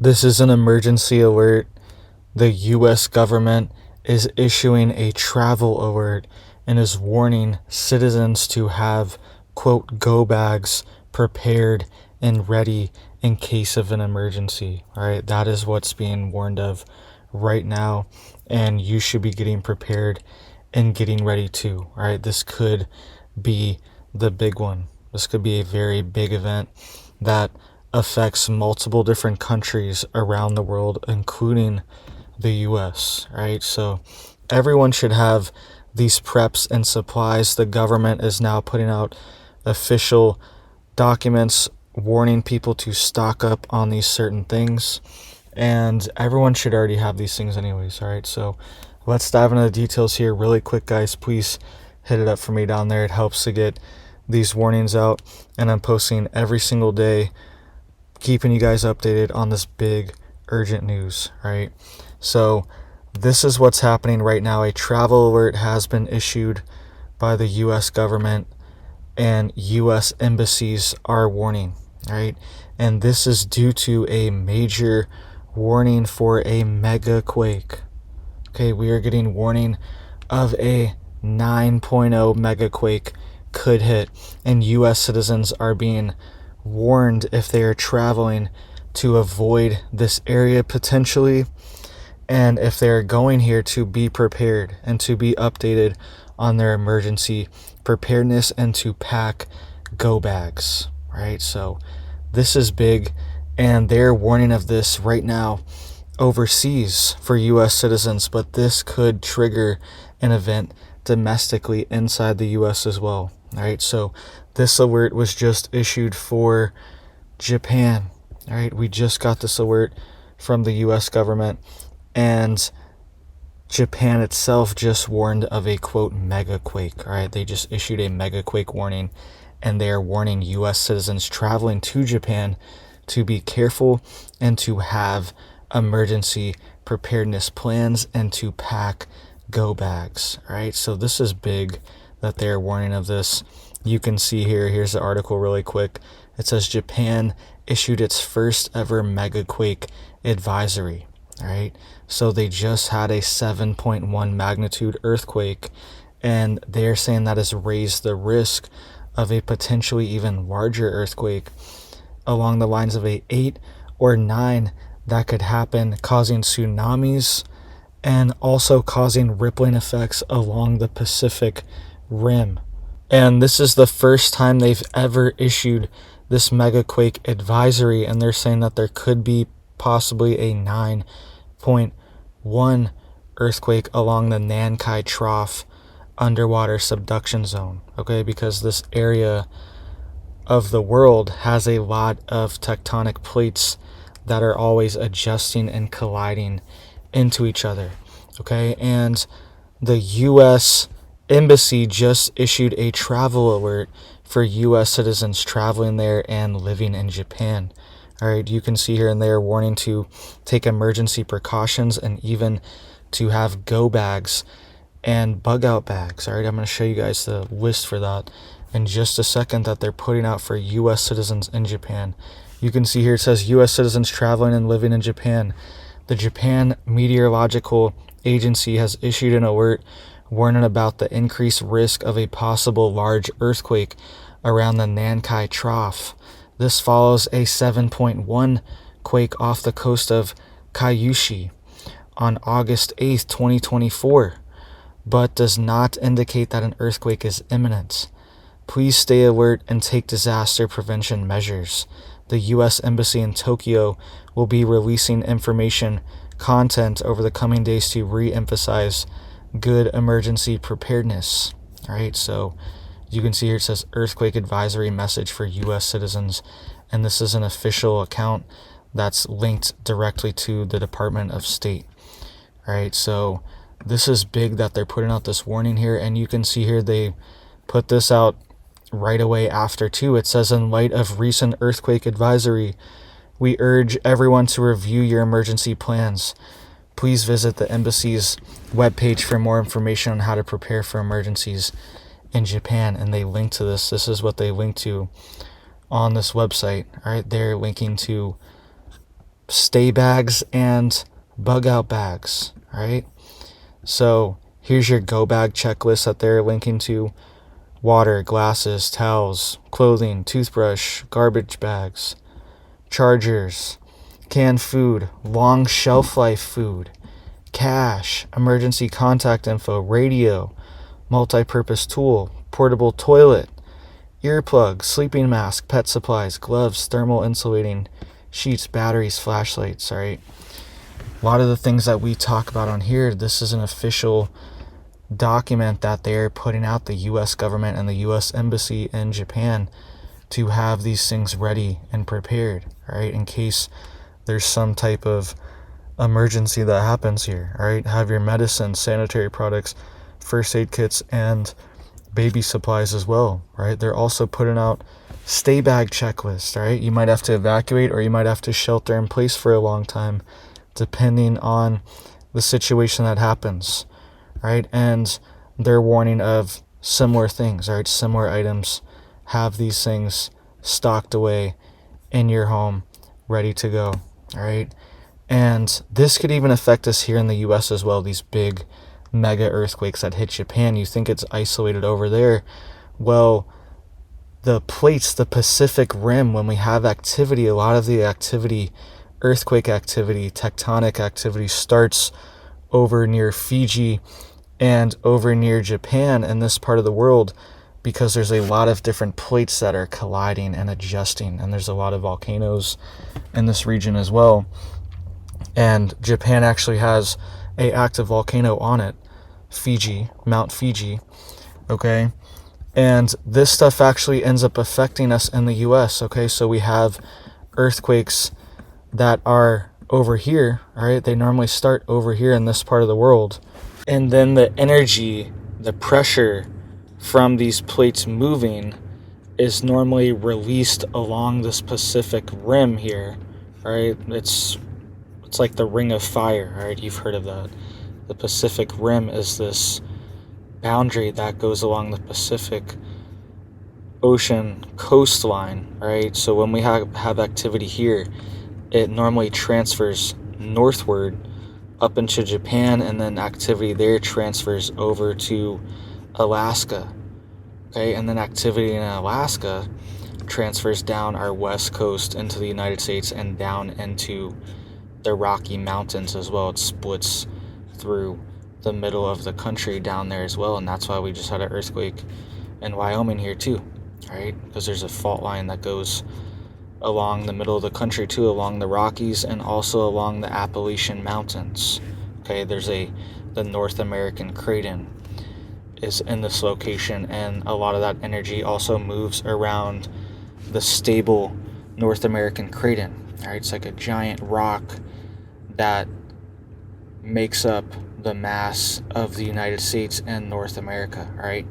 This is an emergency alert. The US government is issuing a travel alert and is warning citizens to have, quote, go bags prepared and ready in case of an emergency. All right, that is what's being warned of right now, and you should be getting prepared and getting ready too. All right, this could be the big one. This could be a very big event that affects multiple different countries around the world, including the US, right? So everyone should have these preps and supplies. The government is now putting out official documents warning people to stock up on these certain things, and everyone should already have these things anyways. All right, so let's dive into the details here really quick, guys. Please hit it up for me down there. It helps to get these warnings out, and I'm posting every single day, keeping you guys updated on this big urgent news. Right, so this is what's happening right now. A travel alert has been issued by the US government, and US embassies are warning, right? And this is due to a major warning for a megaquake. Okay, we are getting warning of a 9.0 megaquake could hit, and US citizens are being warned if they are traveling to avoid this area potentially, and if they're going here to be prepared and to be updated on their emergency preparedness and to pack go bags, right? So this is big, and they're warning of this right now overseas for US citizens, but this could trigger an event domestically inside the US as well, right? So this alert was just issued for Japan, right? We just got this alert from the US government, and Japan itself just warned of a, quote, megaquake. All right, they just issued a megaquake warning, and they are warning US citizens traveling to Japan to be careful and to have emergency preparedness plans and to pack go bags. All right, so this is big that they are warning of this. You can see here's the article really quick. It says Japan issued its first ever megaquake advisory. All right, so they just had a 7.1 magnitude earthquake, and they're saying that has raised the risk of a potentially even larger earthquake along the lines of a 8 or 9 that could happen, causing tsunamis and also causing rippling effects along the Pacific Rim. And this is the first time they've ever issued this megaquake advisory, and they're saying that there could be possibly a 9.1 earthquake along the Nankai Trough underwater subduction zone, okay, because this area of the world has a lot of tectonic plates that are always adjusting and colliding into each other, okay, and the US Embassy just issued a travel alert for US citizens traveling there and living in Japan. All right, you can see here, and they are warning to take emergency precautions and even to have go bags and bug out bags. All right, I'm going to show you guys the list for that in just a second that they're putting out for US citizens in Japan. You can see here it says US citizens traveling and living in Japan. The Japan Meteorological Agency has issued an alert warning about the increased risk of a possible large earthquake around the Nankai Trough. This follows a 7.1 quake off the coast of Kyushu on August 8th, 2024, but does not indicate that an earthquake is imminent. Please stay alert and take disaster prevention measures. The U.S. Embassy in Tokyo will be releasing information content over the coming days to re-emphasize good emergency preparedness. All right, so you can see here it says earthquake advisory message for U.S. citizens, and this is an official account that's linked directly to the Department of State. All right, so this is big that they're putting out this warning here, and you can see here they put this out right away after too. It says, in light of recent earthquake advisory, we urge everyone to review your emergency plans. Please visit the embassy's webpage for more information on how to prepare for emergencies in Japan. And they link to this. This is what they link to on this website. All right, they're linking to stay bags and bug out bags, right? So here's your go bag checklist that they're linking to: water, glasses, towels, clothing, toothbrush, garbage bags, chargers, canned food, long shelf life food, cash, emergency contact info, radio, multi-purpose tool, portable toilet, earplugs, sleeping mask, pet supplies, gloves, thermal insulating sheets, batteries, flashlights, right? A lot of the things that we talk about on here, this is an official document that they're putting out, the U.S. government and the U.S. embassy in Japan, to have these things ready and prepared, right? In case there's some type of emergency that happens here, right? Have your medicine, sanitary products, first aid kits, and baby supplies as well, right? They're also putting out stay bag checklists, right? You might have to evacuate or you might have to shelter in place for a long time, depending on the situation that happens, right? And they're warning of similar things, right? Similar items. Have these things stocked away in your home, ready to go, all right? And this could even affect us here in the U.S. as well, these big mega earthquakes that hit Japan. You think it's isolated over there. Well, the plates, the Pacific Rim, when we have activity, a lot of the activity, earthquake activity, tectonic activity, starts over near Fiji and over near Japan in this part of the world, because there's a lot of different plates that are colliding and adjusting, and there's a lot of volcanoes in this region as well. And Japan actually has a active volcano on it, Fiji, Mount Fiji, okay? And this stuff actually ends up affecting us in the US, okay? So we have earthquakes that are over here, all right? They normally start over here in this part of the world. And then the energy, the pressure from these plates moving is normally released along this Pacific Rim here, right? It's like the Ring of Fire, right? You've heard of that. The Pacific Rim is this boundary that goes along the Pacific Ocean coastline, right? So when we have activity here, it normally transfers northward up into Japan, and then activity there transfers over to Alaska, okay? And then activity in Alaska transfers down our west coast into the United States and down into the Rocky Mountains as well. It splits through the middle of the country down there as well, and that's why we just had an earthquake in Wyoming here too, right? Because there's a fault line that goes along the middle of the country too, along the Rockies and also along the Appalachian Mountains, okay? There's the North American Craton is in this location, and a lot of that energy also moves around the stable North American Craton, right? It's like a giant rock that makes up the mass of the United States and North America, right?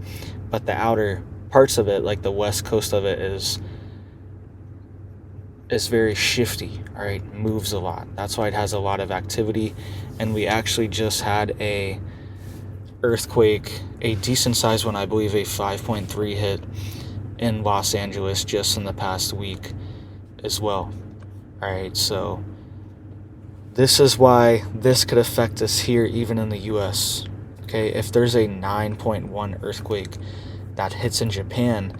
But the outer parts of it, like the west coast of it, is very shifty, all right? Moves a lot. That's why it has a lot of activity. And we actually just had a earthquake, a decent sized one, I believe a 5.3 hit in Los Angeles just in the past week as well. All right, so this is why this could affect us here, even in the US. Okay, if there's a 9.1 earthquake that hits in Japan,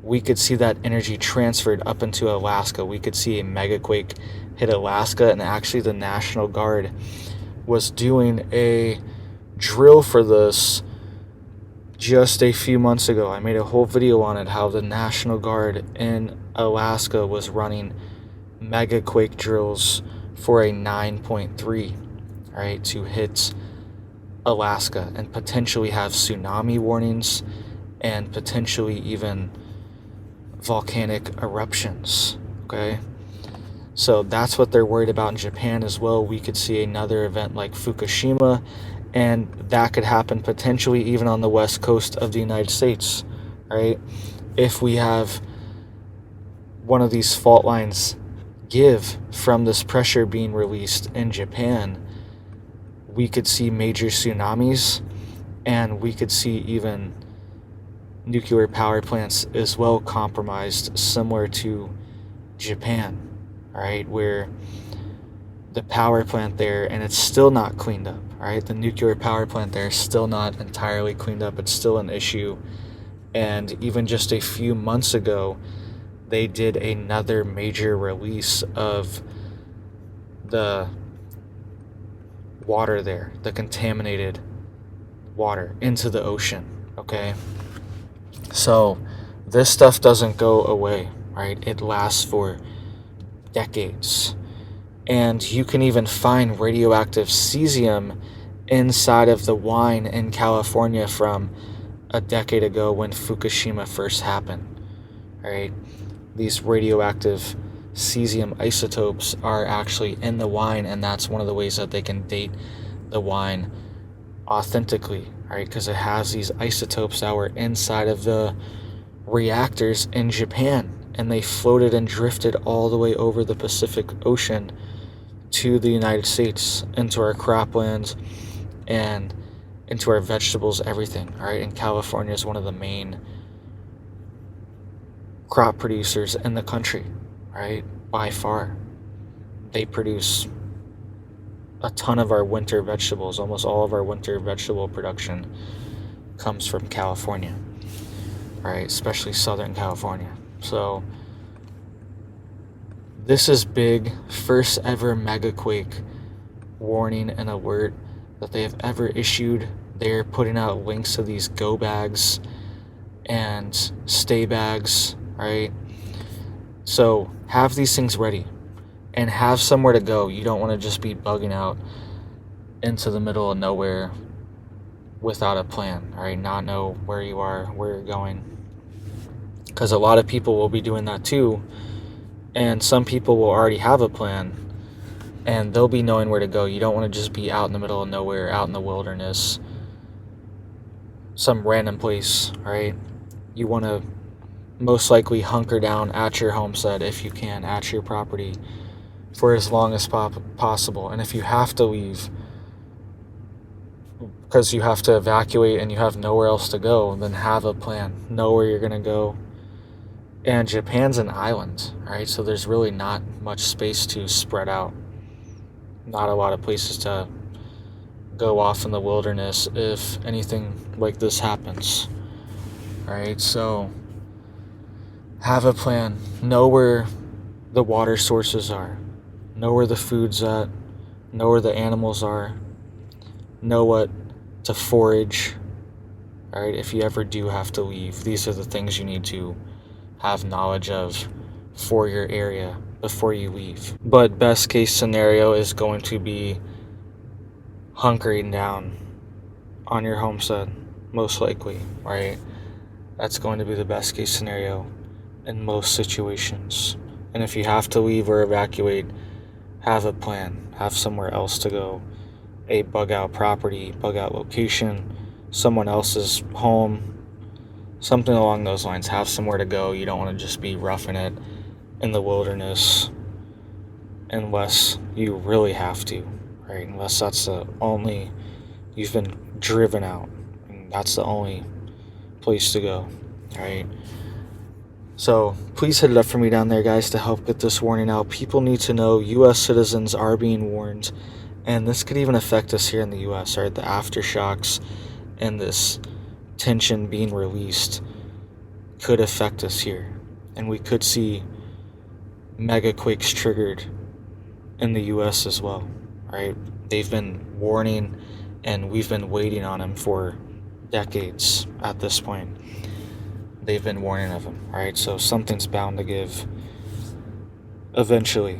we could see that energy transferred up into Alaska. We could see a megaquake hit Alaska, and actually the National Guard was doing a drill for this just a few months ago. I made a whole video on it, how the National Guard in Alaska was running megaquake drills for a 9.3, right, to hit Alaska and potentially have tsunami warnings and potentially even volcanic eruptions, okay? So that's what they're worried about in Japan as well. We could see another event like Fukushima, and that could happen potentially even on the west coast of the United States, right? If we have one of these fault lines give from this pressure being released in Japan, we could see major tsunamis, and we could see even nuclear power plants as well compromised, similar to Japan, all right, where the power plant there, and it's still not cleaned up, right? The nuclear power plant there is still not entirely cleaned up. It's still an issue. And even just a few months ago, they did another major release of the water there, the contaminated water, into the ocean, okay? So this stuff doesn't go away, right? It lasts for decades. And you can even find radioactive cesium inside of the wine in California from a decade ago when Fukushima first happened, right? These radioactive cesium isotopes are actually in the wine, and that's one of the ways that they can date the wine authentically, right? Because it has these isotopes that were inside of the reactors in Japan, and they floated and drifted all the way over the Pacific Ocean to the United States, into our croplands and into our vegetables, everything, right? And California is one of the main crop producers in the country, right? By far. They produce a ton of our winter vegetables. Almost all of our winter vegetable production comes from California, right? Especially Southern California. So this is big. First ever Megaquake warning and alert that they have ever issued. They're putting out links to these go bags and stay bags, right? So have these things ready and have somewhere to go. You don't want to just be bugging out into the middle of nowhere without a plan, right? Not know where you are, where you're going. Because a lot of people will be doing that too. And some people will already have a plan and they'll be knowing where to go. You don't want to just be out in the middle of nowhere, out in the wilderness, some random place, right? You want to most likely hunker down at your homestead if you can, at your property, for as long as possible. And if you have to leave because you have to evacuate and you have nowhere else to go, then have a plan. Know where you're going to go. And Japan's an island, right? So there's really not much space to spread out. Not a lot of places to go off in the wilderness if anything like this happens, right? So have a plan. Know where the water sources are. Know where the food's at. Know where the animals are. Know what to forage, right? If you ever do have to leave, these are the things you need to have knowledge of for your area before you leave. But best case scenario is going to be hunkering down on your homestead, most likely, right? That's going to be the best case scenario in most situations. And if you have to leave or evacuate, have a plan. Have somewhere else to go. A bug out property, bug out location, someone else's home, something along those lines. Have somewhere to go. You don't want to just be roughing it in the wilderness unless you really have to, right? Unless that's the only, you've been driven out and that's the only place to go, right? So please hit it up for me down there, guys, to help get this warning out. People need to know U.S. citizens are being warned, and this could even affect us here in the U.S., right? The aftershocks and this tension being released could affect us here, and we could see megaquakes triggered in the U.S. as well, right? They've been warning, and we've been waiting on them for decades at this point. They've been warning of them, right? So something's bound to give eventually.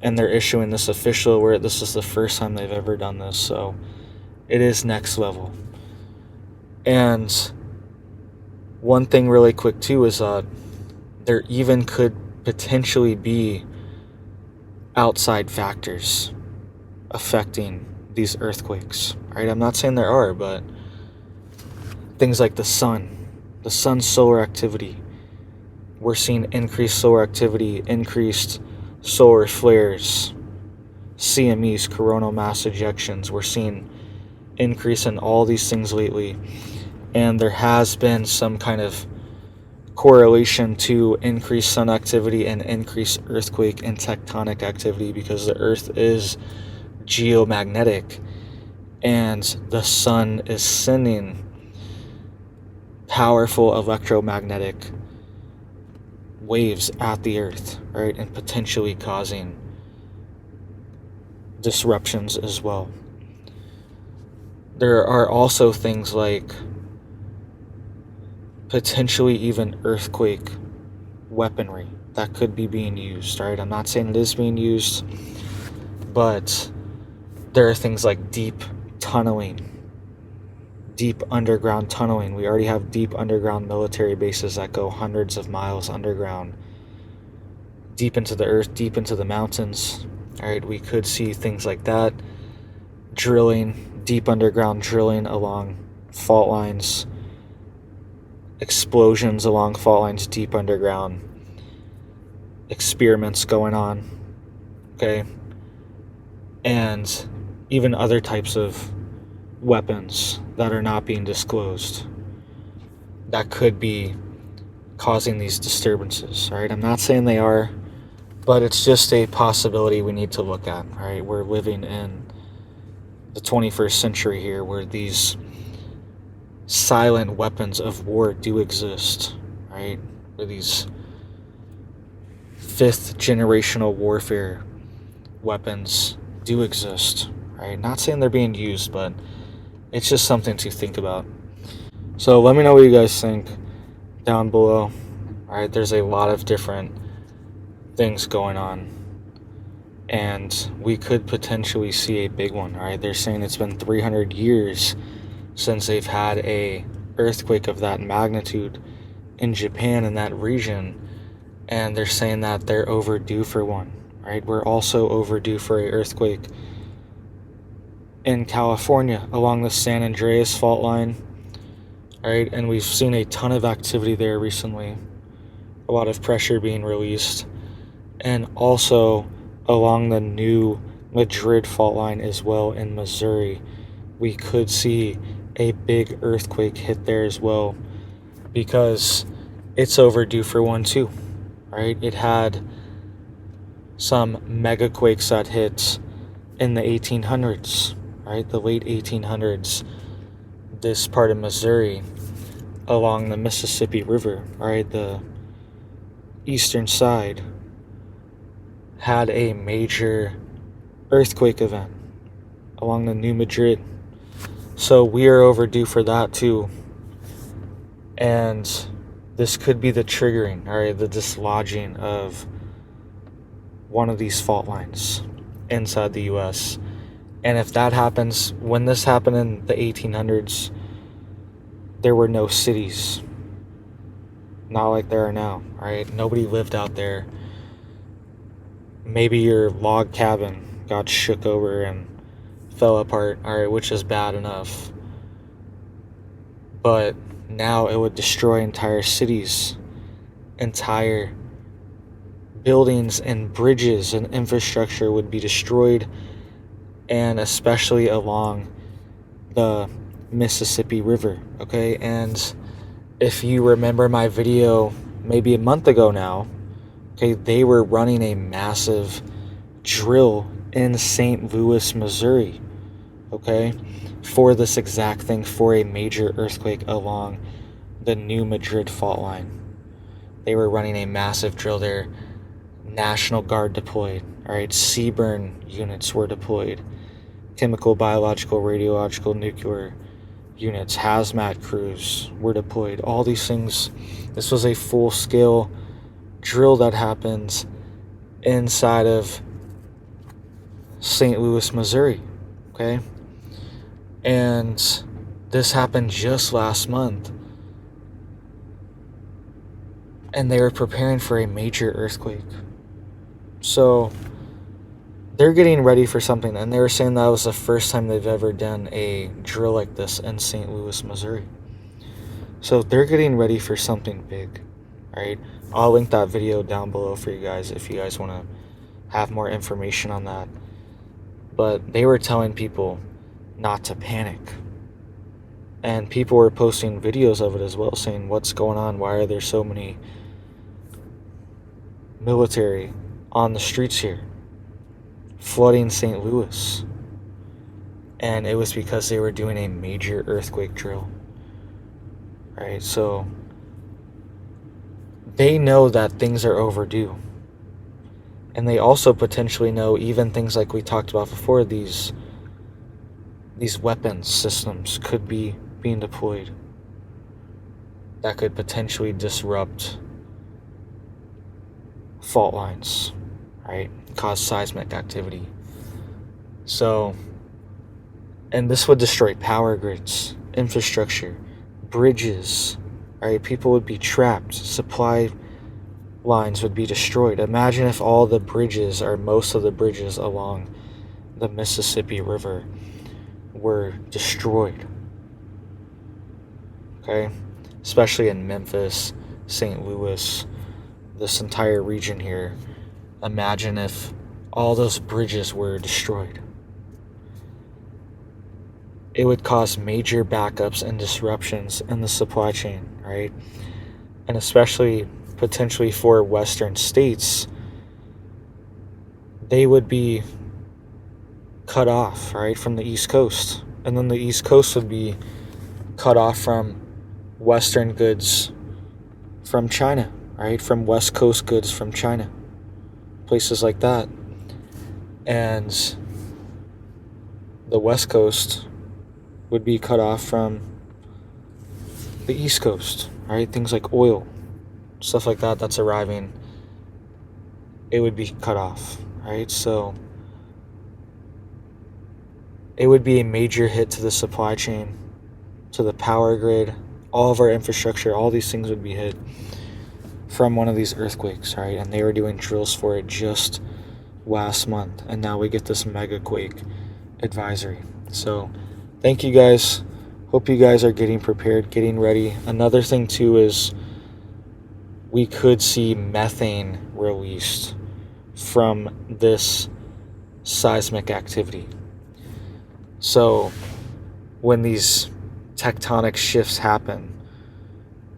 And they're issuing this official alert. This is the first time they've ever done this, so it is next level. And one thing really quick too is there even could potentially be outside factors affecting these earthquakes, right? I'm not saying there are, but things like the sun's solar activity. We're seeing increased solar activity, increased solar flares, CMEs, coronal mass ejections. We're seeing increase in all these things lately, and there has been some kind of correlation to increased sun activity and increased earthquake and tectonic activity, because the earth is geomagnetic and the sun is sending powerful electromagnetic waves at the earth, right, and potentially causing disruptions as well. There are also things like potentially even earthquake weaponry that could be being used, right? I'm not saying it is being used, but there are things like deep tunneling, deep underground tunneling. We already have deep underground military bases that go hundreds of miles underground, deep into the earth, deep into the mountains. All right, we could see things like that. Drilling, deep underground drilling along fault lines, explosions along fault lines deep underground, experiments going on, okay? And even other types of weapons that are not being disclosed that could be causing these disturbances, right? I'm not saying they are, but it's just a possibility we need to look at, right? We're living in the 21st century here, where these silent weapons of war do exist, right? Where these fifth generational warfare weapons do exist, right? Not saying they're being used, but it's just something to think about. So let me know what you guys think down below. All right, there's a lot of different things going on, and we could potentially see a big one. All right, they're saying it's been 300 years since they've had a earthquake of that magnitude in Japan, in that region, and they're saying that they're overdue for one. Right, we're also overdue for a earthquake in California along the San Andreas fault line. Right, and we've seen a ton of activity there recently, a lot of pressure being released, and also along the new Madrid fault line as well in Missouri. We could see a big earthquake hit there as well, because it's overdue for one too, right? It had some megaquakes that hit in the 1800s, right? The late 1800s, this part of Missouri along the Mississippi River, right? The eastern side had a major earthquake event along the New Madrid. So we are overdue for that too. And this could be the triggering, all right, the dislodging of one of these fault lines inside the US. And if that happens, when this happened in the 1800s, there were no cities. Not like there are now, right? Nobody lived out there. Maybe your log cabin got shook over and fell apart, all right, which is bad enough. But now it would destroy entire cities, entire buildings and bridges and infrastructure would be destroyed, and especially along the Mississippi River, okay? And if you remember my video maybe a month ago now, okay, they were running a massive drill in St. Louis, Missouri, okay, for this exact thing, for a major earthquake along the New Madrid fault line. They were running a massive drill there. National Guard deployed, all right, CBRN units were deployed, chemical, biological, radiological, nuclear units, hazmat crews were deployed, all these things. This was a full-scale drill that happened inside of St. Louis, Missouri, okay? And this happened just last month, and they were preparing for a major earthquake. So they're getting ready for something, and they were saying that was the first time they've ever done a drill like this in St. Louis, Missouri. So they're getting ready for something big, right? I'll link that video down below for you guys if you guys want to have more information on that. But they were telling people not to panic, And people were posting videos of it as well, saying, what's going on? Why are there so many military on the streets here, flooding St. Louis? And it was because they were doing a major earthquake drill, right? So they know that things are overdue. And they also potentially know even things like we talked about before, these weapons systems could be being deployed that could potentially disrupt fault lines, right? Cause seismic activity. So, and this would destroy power grids, infrastructure, bridges, right? People would be trapped, supply lines would be destroyed. Imagine if all the bridges, or most of the bridges along the Mississippi River, were destroyed. Okay? Especially in Memphis, St. Louis, this entire region here. Imagine if all those bridges were destroyed. It would cause major backups and disruptions in the supply chain, right? And especially potentially for Western states, they would be cut off, right, from the East Coast. And then the East Coast would be cut off from Western goods from China, right? From West Coast goods from China, places like that. And the West Coast would be cut off from the East Coast, right? Things like oil, stuff like that that's arriving, it would be cut off, right? So it would be a major hit to the supply chain, to the power grid, all of our infrastructure, all these things would be hit from one of these earthquakes, right? And they were doing drills for it just last month, and now we get this Megaquake advisory. So thank you guys. Hope you guys are getting prepared, getting ready. Another thing too is we could see methane released from this seismic activity. So when these tectonic shifts happen,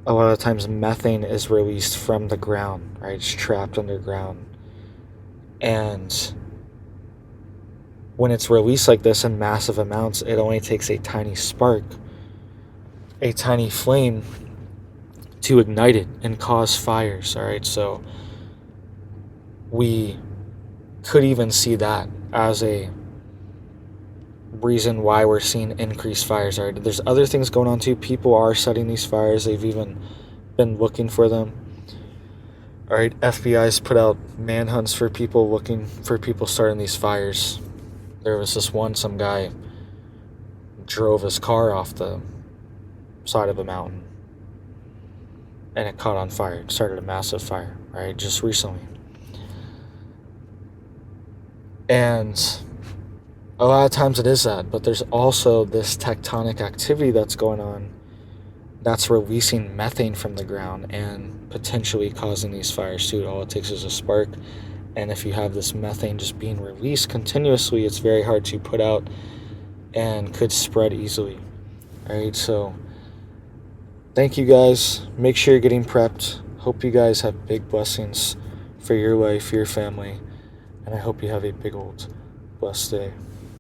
a lot of times methane is released from the ground, right? It's trapped underground. And when it's released like this in massive amounts, it only takes a tiny spark, a tiny flame to ignite it and cause fires, all right? So we could even see that as a reason why we're seeing increased fires, all right? There's other things going on too. People are setting these fires. They've even been looking for them. All right, FBI's put out manhunts for people looking for people starting these fires. There was this one, some guy drove his car off the side of a mountain and it caught on fire. It started a massive fire, right? Just recently. And a lot of times it is that, but there's also this tectonic activity that's going on that's releasing methane from the ground and potentially causing these fires too. All it takes is a spark, and if you have this methane just being released continuously, it's very hard to put out and could spread easily. Alright, so thank you guys. Make sure you're getting prepped. Hope you guys have big blessings for your life, your family, and I hope you have a big old blessed day.